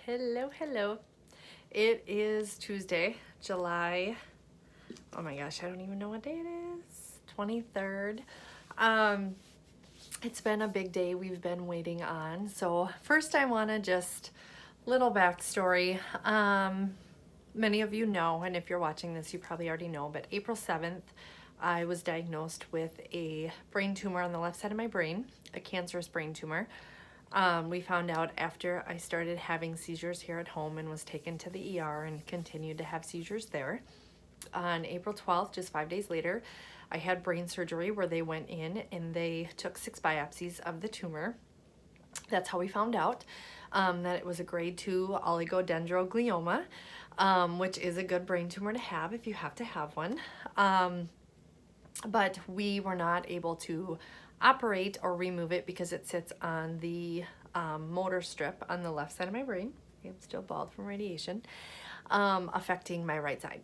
Hello. It is Tuesday, July, oh my gosh, I don't even know what day it is, 23rd. It's been a big day we've been waiting on. So first I want to just, little backstory. Many of you know, and if you're watching this, you probably already know, but April 7th, I was diagnosed with a brain tumor on the left side of my brain, a cancerous brain tumor. We found out after I started having seizures here at home and was taken to the ER and continued to have seizures there. On April 12th, just 5 days later, I had brain surgery where they went in and they took 6 biopsies of the tumor. That's how we found out that it was a grade 2 oligodendroglioma, which is a good brain tumor to have if you have to have one. But we were not able to operate or remove it because it sits on the motor strip on the left side of my brain. I'm still bald from radiation, affecting my right side.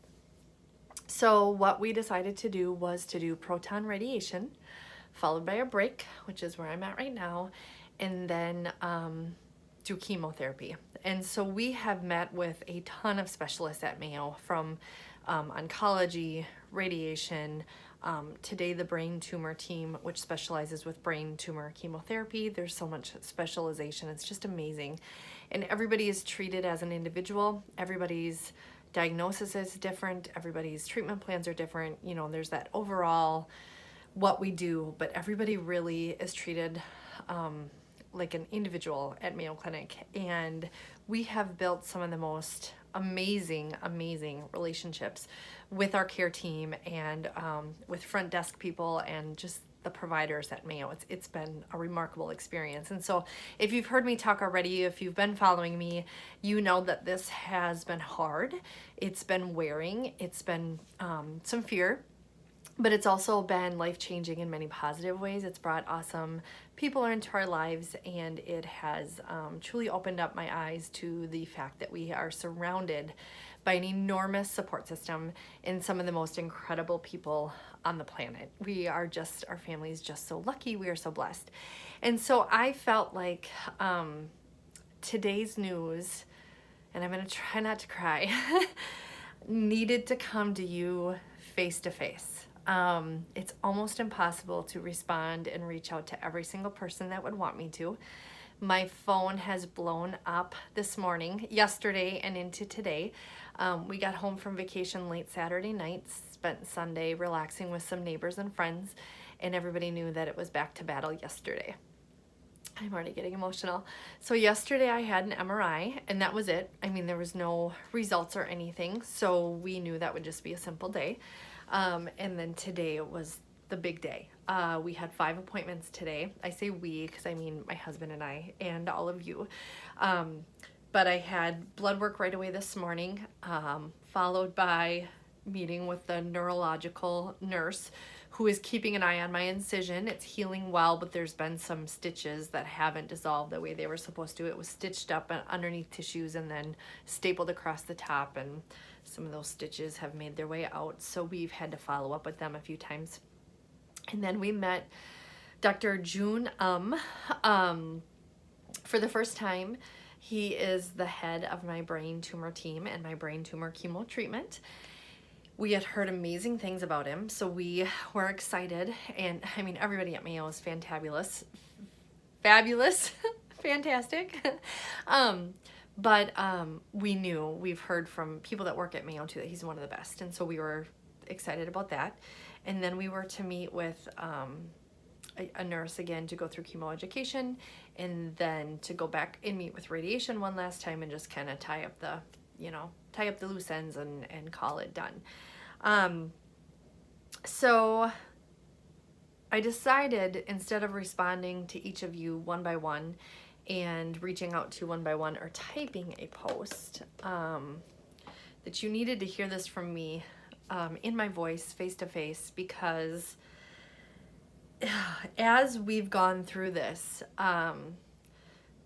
So what we decided to do was to do proton radiation, followed by a break, which is where I'm at right now, and then do chemotherapy. And so we have met with a ton of specialists at Mayo, from oncology, radiation, today the brain tumor team, which specializes with brain tumor chemotherapy. There's so much specialization, it's just amazing. And everybody is treated as an individual. Everybody's diagnosis is different, everybody's treatment plans are different. You know, there's that overall what we do, but everybody really is treated like an individual at Mayo Clinic. And we have built some of the most amazing relationships with our care team and with front desk people and just the providers at Mayo. It's been a remarkable experience. And so if you've heard me talk already, if you've been following me, you know that this has been hard. It's been wearing. It's been some fear, but it's also been life-changing in many positive ways. It's brought awesome people into our lives, and it has truly opened up my eyes to the fact that we are surrounded by an enormous support system and some of the most incredible people on the planet. We are just, our family is just so lucky. We are so blessed. And so I felt like today's news, and I'm gonna try not to cry, needed to come to you face to face. It's almost impossible to respond and reach out to every single person that would want me to. My phone has blown up this morning, yesterday, and into today. We got home from vacation late Saturday night, spent Sunday relaxing with some neighbors and friends, and everybody knew that it was back to battle yesterday. I'm already getting emotional. So yesterday I had an MRI, and that was it. I mean, there was no results or anything, so we knew that would just be a simple day. And then today was the big day. We had 5 appointments today. I say we because I mean my husband and I and all of you. But I had blood work right away this morning, followed by meeting with the neurological nurse who is keeping an eye on my incision. It's healing well, but there's been some stitches that haven't dissolved the way they were supposed to. It was stitched up underneath tissues and then stapled across the top, and some of those stitches have made their way out. So we've had to follow up with them a few times. And then we met Dr. June for the first time. He is the head of my brain tumor team and my brain tumor chemo treatment. We had heard amazing things about him, so we were excited. And I mean, everybody at Mayo is fantabulous, fabulous, fantastic. But we knew, we've heard from people that work at Mayo too, that he's one of the best. And so we were excited about that. And then we were to meet with a nurse again to go through chemo education, and then to go back and meet with radiation one last time and just kind of tie up the loose ends and call it done. So I decided, instead of responding to each of you one by one and reaching out to one by one or typing a post, that you needed to hear this from me in my voice, face to face, because as we've gone through this,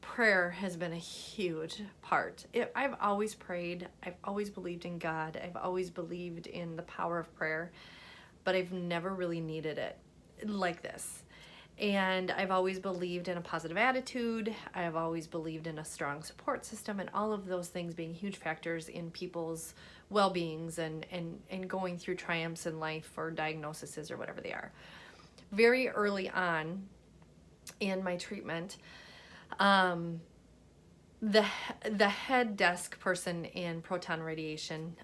prayer has been a huge part. I've always prayed. I've always believed in God. I've always believed in the power of prayer, but I've never really needed it like this. And I've always believed in a positive attitude. I've always believed in a strong support system, and all of those things being huge factors in people's well-beings and going through triumphs in life or diagnoses or whatever they are. Very early on in my treatment, the head desk person in proton radiation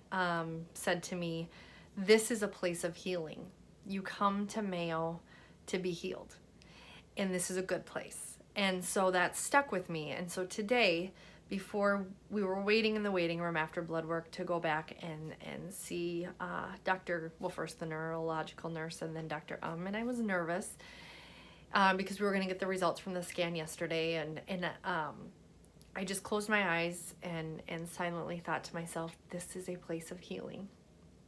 said to me, "This is a place of healing. You come to Mayo to be healed, and this is a good place." And so that stuck with me. And so today, before we were waiting in the waiting room after blood work to go back and see first the neurological nurse and then Dr. And I was nervous because we were going to get the results from the scan yesterday, and I just closed my eyes and silently thought to myself, this is a place of healing.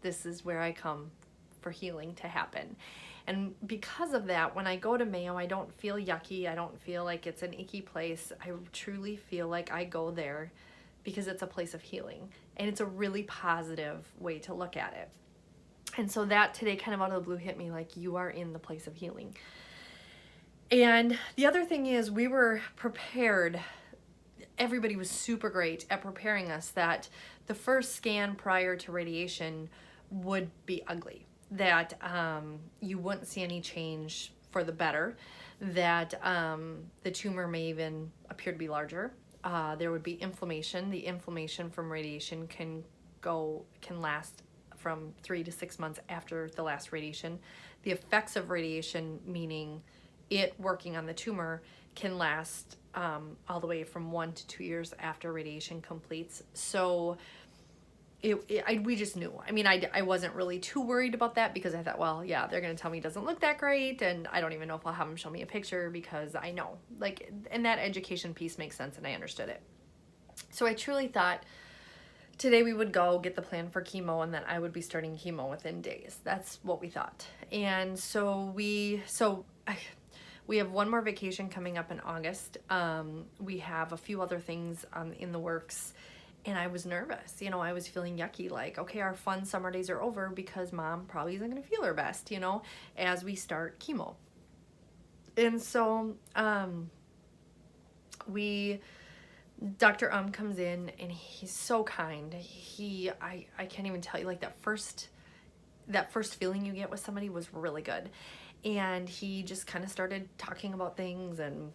This is where I come for healing to happen. And because of that, when I go to Mayo, I don't feel yucky. I don't feel like it's an icky place. I truly feel like I go there because it's a place of healing. And it's a really positive way to look at it. And so that today kind of out of the blue hit me like, you are in the place of healing. And the other thing is, we were prepared. Everybody was super great at preparing us that the first scan prior to radiation would be ugly, that you wouldn't see any change for the better, that the tumor may even appear to be larger. There would be inflammation. The inflammation from radiation can last from 3 to 6 months after the last radiation. The effects of radiation, meaning it working on the tumor, can last all the way from 1 to 2 years after radiation completes. So we just knew. I mean, I wasn't really too worried about that because I thought, well, yeah, they're going to tell me it doesn't look that great, and I don't even know if I'll have them show me a picture because I know. Like, and that education piece makes sense, and I understood it. So I truly thought today we would go get the plan for chemo, and that I would be starting chemo within days. That's what we thought. And so we have one more vacation coming up in August. We have a few other things in the works, and I was nervous. You know, I was feeling yucky, like, okay, our fun summer days are over because Mom probably isn't going to feel her best, you know, as we start chemo. And so Dr. comes in, and he's so kind. I can't even tell you, like, that first feeling you get with somebody was really good. And he just kind of started talking about things, and,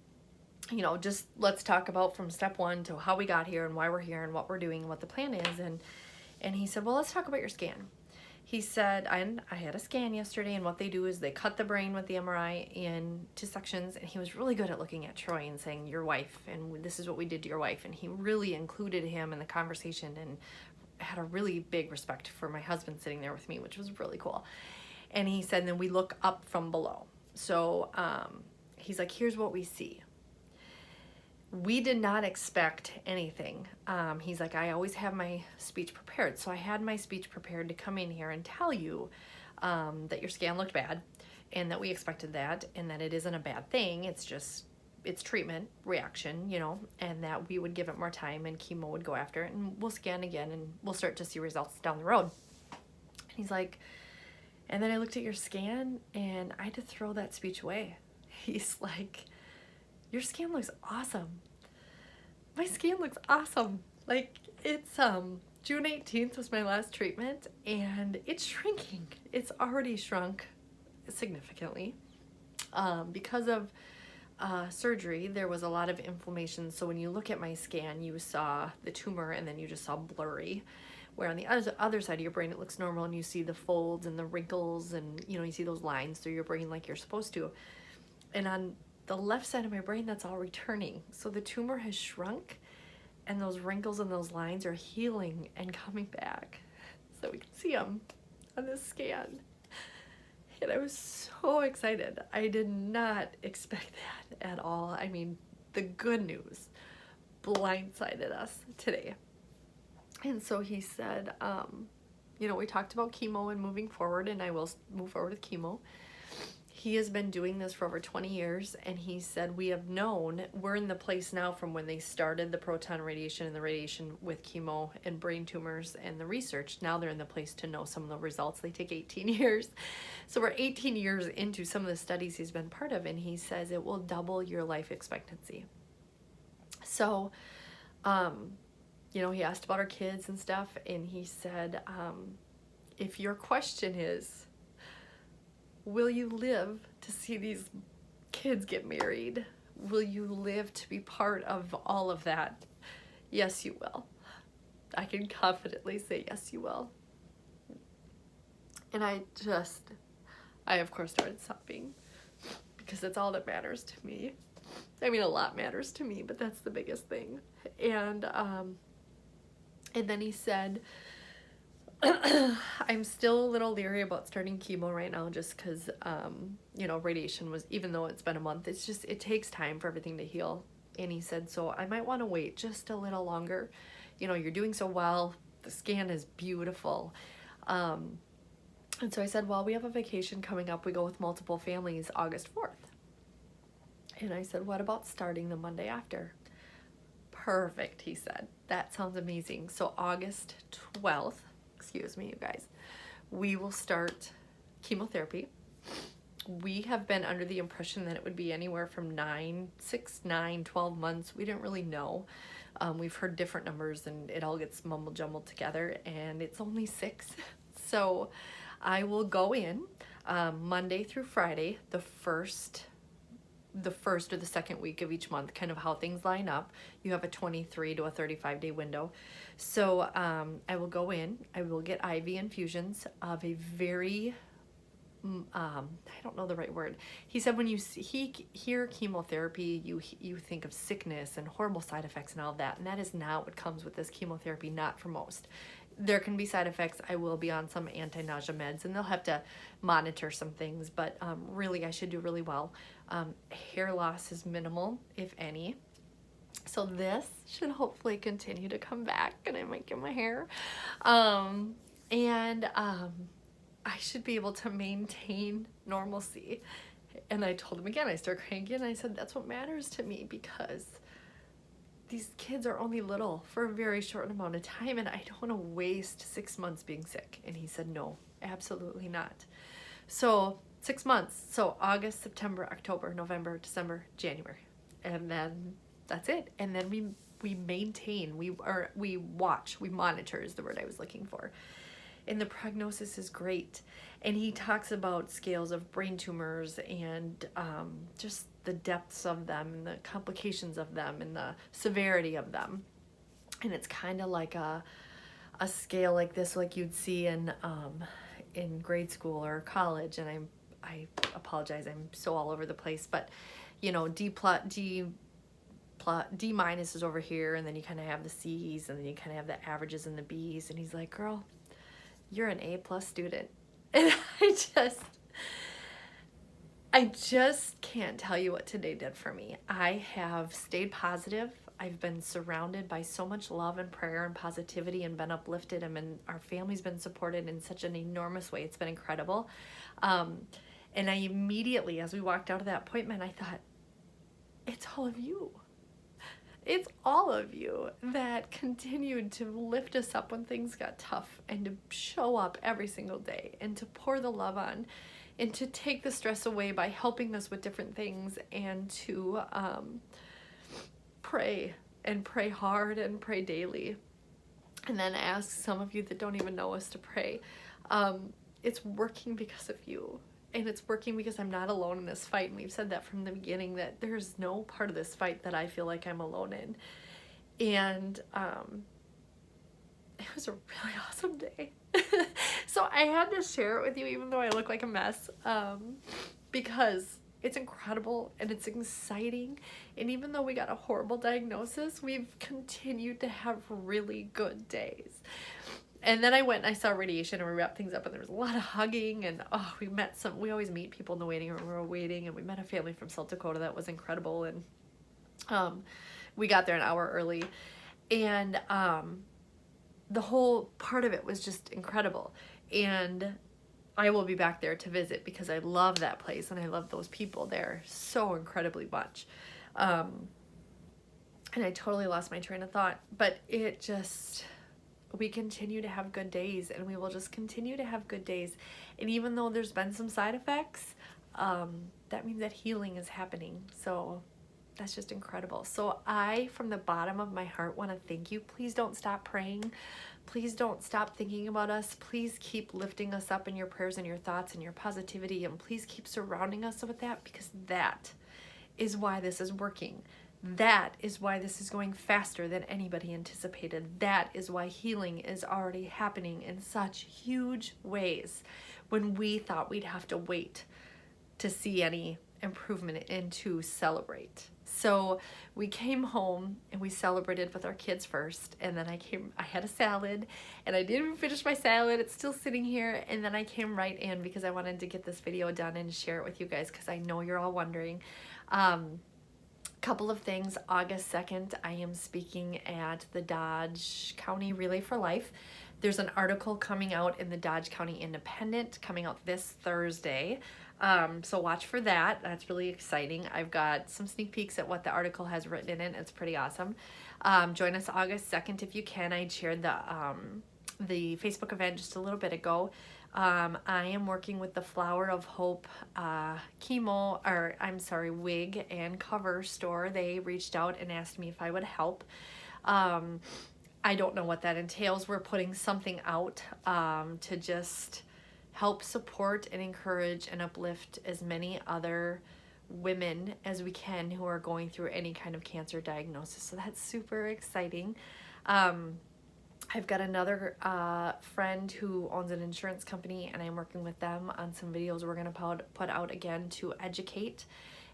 you know, just let's talk about from step one to how we got here and why we're here and what we're doing and what the plan is. And he said, well, let's talk about your scan. He said, I had a scan yesterday, and what they do is they cut the brain with the MRI into sections. And he was really good at looking at Troy and saying, your wife, and this is what we did to your wife. And he really included him in the conversation and had a really big respect for my husband sitting there with me, which was really cool. And he said, then we look up from below. So he's like, here's what we see. We did not expect anything. He's like, I always have my speech prepared. So I had my speech prepared to come in here and tell you that your scan looked bad, and that we expected that, and that it isn't a bad thing. It's treatment reaction, you know, and that we would give it more time and chemo would go after it, and we'll scan again and we'll start to see results down the road. And he's like, and then I looked at your scan and I had to throw that speech away. He's like, your scan looks awesome. My scan looks awesome. Like, it's June 18th was my last treatment, and it's shrinking. It's already shrunk significantly. Because of surgery, there was a lot of inflammation. So when you look at my scan, you saw the tumor, and then you just saw blurry. Where on the other side of your brain, it looks normal, and you see the folds and the wrinkles, and, you know, you see those lines through your brain like you're supposed to. And on the left side of my brain, that's all returning. So the tumor has shrunk, and those wrinkles and those lines are healing and coming back. So we can see them on this scan. And I was so excited. I did not expect that at all. I mean, the good news blindsided us today. And so he said, you know, we talked about chemo and moving forward, and I will move forward with chemo. He has been doing this for over 20 years, and he said, we're in the place now from when they started the proton radiation and the radiation with chemo and brain tumors and the research. Now they're in the place to know some of the results. They take 18 years. So we're 18 years into some of the studies he's been part of, and he says it will double your life expectancy. So, he asked about our kids and stuff, and he said, if your question is, will you live to see these kids get married? Will you live to be part of all of that? Yes, you will. I can confidently say yes, you will. And I of course started sobbing, because that's all that matters to me. I mean, a lot matters to me, but that's the biggest thing. And then he said, I'm still a little leery about starting chemo right now, just because, radiation was, even though it's been a month, it takes time for everything to heal. And he said, so I might want to wait just a little longer. You're doing so well. The scan is beautiful. And so I said, well, we have a vacation coming up. We go with multiple families August 4th. And I said, what about starting the Monday after? Perfect, he said. That sounds amazing. So August 12th, excuse me, you guys, we will start chemotherapy. We have been under the impression that it would be anywhere from 6, 9, 12 months. We didn't really know. We've heard different numbers, and it all gets mumble jumbled together, and it's only 6. So I will go in Monday through Friday, the first or the second week of each month, kind of how things line up. You have a 23 to a 35-day window. So I will go in, I will get IV infusions of a very, I don't know the right word. He said when you hear chemotherapy, you think of sickness and horrible side effects and all of that, and that is not what comes with this chemotherapy, not for most. There can be side effects. I will be on some anti-nausea meds, and they'll have to monitor some things, but really I should do really well. Hair loss is minimal, if any. So this should hopefully continue to come back, and I might get my hair. I should be able to maintain normalcy. And I told him again, I started crying again, and I said, that's what matters to me, because these kids are only little for a very short amount of time, and I don't want to waste 6 months being sick. And he said, no, absolutely not. So 6 months. So August, September, October, November, December, January. And then that's it. And then we maintain, we monitor is the word I was looking for. And the prognosis is great. And he talks about scales of brain tumors and just the depths of them and the complications of them and the severity of them. And it's kind of like a scale like this, like you'd see in grade school or college. And I apologize, I'm so all over the place, but D minus is over here, and then you kind of have the C's, and then you kind of have the averages and the B's. And he's like, girl, you're an A+ student. And I just can't tell you what today did for me. I have stayed positive. I've been surrounded by so much love and prayer and positivity and been uplifted, and our family's been supported in such an enormous way. It's been incredible. And I immediately, as we walked out of that appointment, I thought, it's all of you. It's all of you that continued to lift us up when things got tough, and to show up every single day, and to pour the love on, and to take the stress away by helping us with different things, and to pray and pray hard and pray daily. And then ask some of you that don't even know us to pray. It's working because of you. And it's working because I'm not alone in this fight. And we've said that from the beginning, that there's no part of this fight that I feel like I'm alone in. And it was a really awesome day. So I had to share it with you, even though I look like a mess, because it's incredible and it's exciting. And even though we got a horrible diagnosis, we've continued to have really good days. And then I went and I saw radiation, and we wrapped things up, and there was a lot of hugging, and we always meet people in the waiting room. We were waiting, and we met a family from South Dakota that was incredible, and we got there an hour early, and the whole part of it was just incredible. And I will be back there to visit because I love that place and I love those people there so incredibly much. And I totally lost my train of thought, but it just, we continue to have good days, and we will just continue to have good days. And even though there's been some side effects, that means that healing is happening. So that's just incredible. So I, from the bottom of my heart, want to thank you. Please don't stop praying. Please don't stop thinking about us. Please keep lifting us up in your prayers and your thoughts and your positivity, and please keep surrounding us with that, because that is why this is working. That is why this is going faster than anybody anticipated. That is why healing is already happening in such huge ways when we thought we'd have to wait to see any improvement and to celebrate. So we came home and we celebrated with our kids first, and then I had a salad, and I didn't finish my salad. It's still sitting here, and then I came right in because I wanted to get this video done and share it with you guys, because I know you're all wondering. Couple of things. August 2nd, I am speaking at the Dodge County Relay for Life. There's an article coming out in the Dodge County Independent coming out this Thursday. So watch for that. That's really exciting. I've got some sneak peeks at what the article has written in it. It's pretty awesome. Join us August 2nd if you can. I shared the Facebook event just a little bit ago. I am working with the Flower of Hope wig and cover store. They reached out and asked me if I would help. I don't know what that entails. We're putting something out to just help support and encourage and uplift as many other women as we can who are going through any kind of cancer diagnosis. So that's super exciting. I've got another friend who owns an insurance company, and I'm working with them on some videos we're going to put out again to educate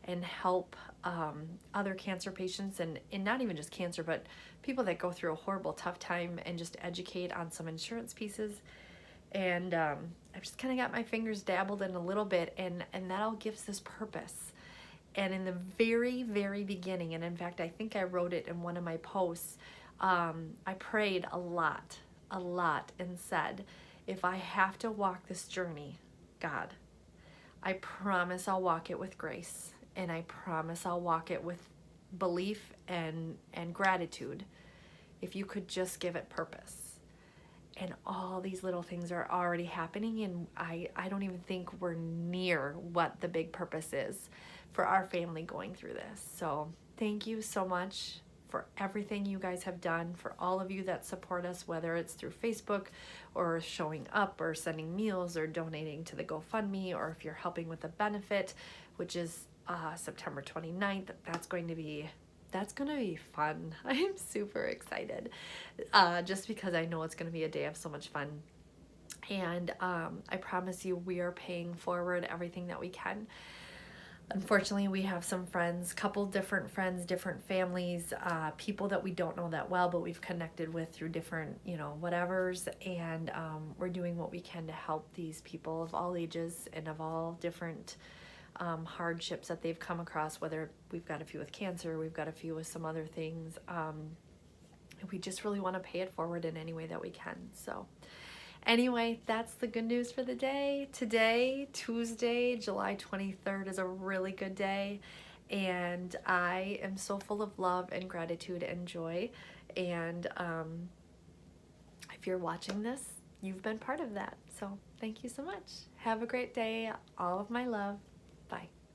and help other cancer patients, and not even just cancer, but people that go through a horrible, tough time, and just educate on some insurance pieces. And I've just kind of got my fingers dabbled in a little bit, and that all gives this purpose. And in the very, very beginning, and in fact, I think I wrote it in one of my posts, I prayed a lot, and said, if I have to walk this journey, God, I promise I'll walk it with grace, and I promise I'll walk it with belief and gratitude, if you could just give it purpose. And all these little things are already happening, and I don't even think we're near what the big purpose is for our family going through this. So thank you so much for everything you guys have done, for all of you that support us, whether it's through Facebook or showing up or sending meals or donating to the GoFundMe, or if you're helping with the benefit, which is September 29th. That's going to be fun. I'm super excited, just because I know it's going to be a day of so much fun. And I promise you, we are paying forward everything that we can. Unfortunately, we have some friends, couple different friends, different families, people that we don't know that well, but we've connected with through different, whatevers. And we're doing what we can to help these people of all ages and of all different hardships that they've come across, whether we've got a few with cancer, we've got a few with some other things. We just really want to pay it forward in any way that we can. So anyway, that's the good news for the day. Today, Tuesday, July 23rd, is a really good day, and I am so full of love and gratitude and joy. And if you're watching this, you've been part of that. So thank you so much. Have a great day. All of my love. Bye.